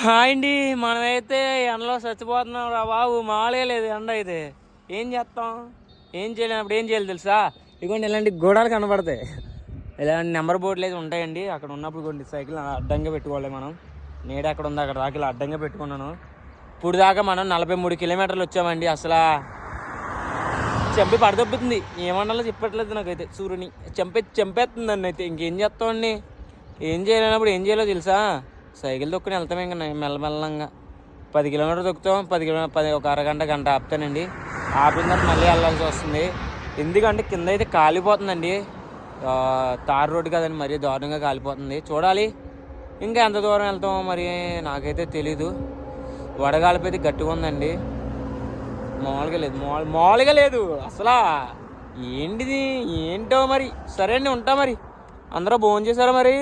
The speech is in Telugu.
హాయ్ అండి. మనమైతే ఎండలో చచ్చిపోతున్నాం రా బాబు, మామూలుగా లేదు ఎండ అయితే. ఏం చేస్తాం, ఏం చేయలేనప్పుడు ఏం చేయాలి తెలుసా? ఇదిగోండి ఇలాంటి గోడలు కనబడతాయి, ఇలాంటి నెంబర్ బోర్డులు అయితే ఉంటాయండి. అక్కడ ఉన్నప్పుడు కొన్ని సైకిల్ అడ్డంగా పెట్టుకోవాలి మనం. నీడ అక్కడ ఉంది, అక్కడ దాకా ఇలా అడ్డంగా పెట్టుకున్నాను. ఇప్పుడు దాకా మనం 43 కిలోమీటర్లు వచ్చామండి. అసలు చంపి పడదొబ్బుతుంది, ఏమన్నా చెప్పట్లేదు నాకైతే. సూర్యుని చంపేస్తుంది నన్ను అయితే. ఇంకేం చేస్తామండి, ఏం చేయలేనప్పుడు ఏం చేయాలో తెలుసా? సైకిల్ తొక్కుని వెళ్తాం ఇంకా మెల్లమెల్లంగా. 10 కిలోమీటర్లు తొక్కుతాం, 10 ఒక అరగంట గంట ఆపుతానండి. ఆపిన తర్వాత మళ్ళీ వెళ్ళాల్సి వస్తుంది. ఎందుకంటే కింద అయితే కాలిపోతుందండి, తార్ రోడ్డు కదండి, మరీ దారుణంగా కాలిపోతుంది. చూడాలి ఇంకా ఎంత దూరం వెళ్తామో మరి నాకైతే తెలీదు. వడగాలిపి అయితే గట్టిగా ఉందండి, మామూలుగా లేదు అసలు. ఏంటిది ఏంటో మరి. సరే అండి, ఉంటా మరి. అందరూ భోజనం చేశారా మరి?